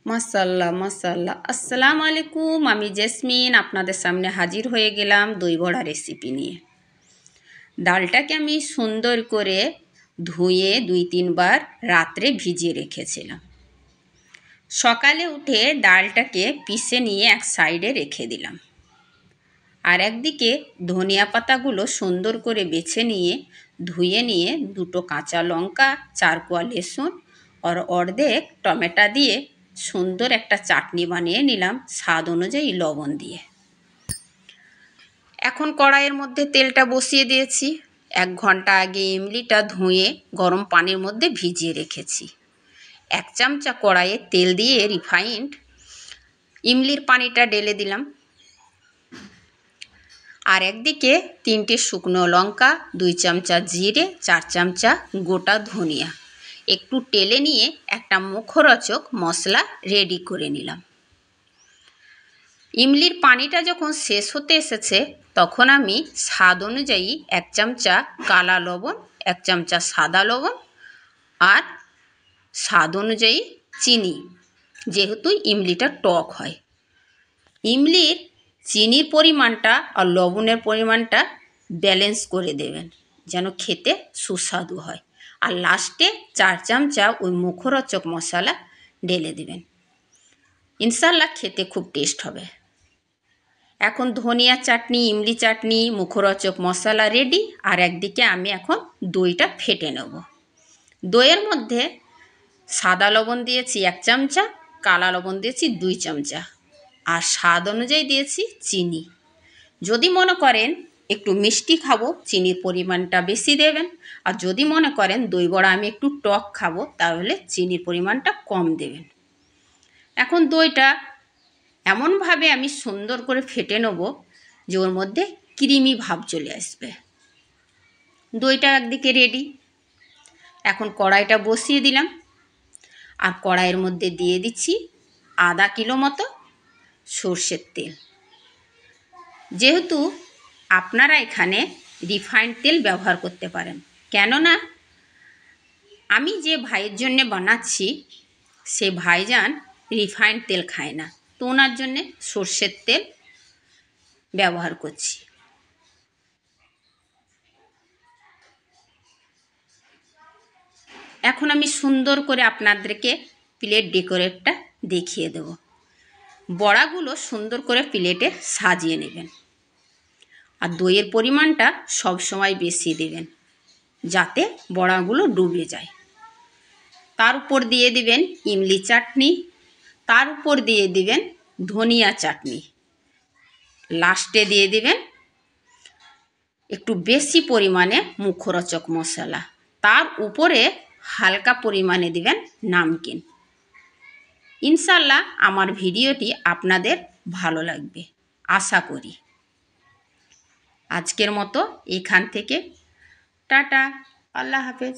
মাশাআল্লাহ মাশাআল্লাহ। আসসালামু আলাইকুম, আমি জেসমিন আপনাদের সামনে হাজির হয়ে গেলাম দই বড়া রেসিপি নিয়ে। ডালটাকে আমি সুন্দর করে ধুয়ে 2-3 বার রাত্রে ভিজিয়ে রেখেছিলাম। সকালে উঠে ডালটাকে পিষে নিয়ে এক সাইডে রেখে দিলাম। আর একদিকে ধনিয়া পাতাগুলো সুন্দর করে বেছে নিয়ে ধুয়ে নিয়ে 2টো কাঁচা লঙ্কা, 4 কোয়া রসুন আর অর্ধেক টমেটো দিয়ে সুন্দর একটা চাটনি বানিয়ে নিলাম স্বাদ অনুযায়ী লবণ দিয়ে। এখন কড়াইয়ের মধ্যে তেলটা বসিয়ে দিয়েছি। 1 ঘন্টা আগে ইমলিটা ধুয়ে গরম পানির মধ্যে ভিজিয়ে রেখেছি। 1 চামচা কড়াইয়ে তেল দিয়ে রিফাইন্ড ইমলির পানিটা ঢেলে দিলাম। আর একদিকে 3টে শুকনো লঙ্কা, 2 চামচা জিরে, 4 চামচা গোটা ধনিয়া একটু টেলে নিয়ে একটা মুখরোচক মশলা রেডি করে নিলাম। ইমলির পানিটা যখন শেষ হতে এসেছে তখন আমি স্বাদ অনুযায়ী 1 চামচা কালা লবণ, 1 চামচা সাদা লবণ আর স্বাদ অনুযায়ী চিনি, যেহেতু ইমলিটা টক হয়। ইমলির চিনির পরিমাণটা আর লবণের পরিমাণটা ব্যালেন্স করে দেবেন যেন খেতে সুস্বাদু হয়। আর লাস্টে 4 চামচা ওই মুখরোচক মশলা ঢেলে দেবেন। ইনশাল্লাহ খেতে খুব টেস্ট হবে। এখন ধনিয়া চাটনি, ইমলি চাটনি, মুখরোচক মশলা রেডি। আর একদিকে আমি এখন দইটা ফেটে নেব। দইয়ের মধ্যে সাদা লবণ দিয়েছি 1 চামচা, কালা লবণ দিয়েছি 2 চামচা আর স্বাদ অনুযায়ী দিয়েছি চিনি। যদি মনে করেন একটু মিষ্টি খাবো, চিনির পরিমাণটা বেশি দেবেন। আর যদি মনে করেন দই বড়া আমি একটু টক খাবো, তাহলে চিনির পরিমাণটা কম দেবেন। এখন দইটা এমনভাবে আমি সুন্দর করে ফেটে নেব যে ওর মধ্যে ক্রিমি ভাব চলে আসবে। দইটা একদিকে রেডি। এখন কড়াইটা বসিয়ে দিলাম। আর কড়াইয়ের মধ্যে দিয়ে দিচ্ছি আধা কিলো মতো সর্ষের তেল। যেহেতু আপনারা এখানে রিফাইন্ড তেল ব্যবহার করতে পারেন, কেননা আমি যে ভাইয়ের জন্যে বানাচ্ছি সে ভাইজান রিফাইন্ড তেল খায় না, তো ওনার জন্যে সর্ষের তেল ব্যবহার করছি। এখন আমি সুন্দর করে আপনাদেরকে প্লেট ডেকোরেটটা দেখিয়ে দেব। বড়াগুলো সুন্দর করে প্লেটে সাজিয়ে নেবেন। আর দইয়ের পরিমাণটা সব সময় বেশি দেবেন যাতে বড়াগুলো ডুবে যায়। তার উপর দিয়ে দিবেন ইমলি চাটনি, তার উপর দিয়ে দিবেন ধনিয়া চাটনি, লাস্টে দিয়ে দিবেন একটু বেশি পরিমাণে মুখরোচক মশলা, তার উপরে হালকা পরিমাণে দিবেন নামকিন। ইনশাল্লাহ আমার ভিডিওটি আপনাদের ভালো লাগবে আশা করি। আজকের মতো এখান থেকে টাটা, আল্লাহ হাফেজ।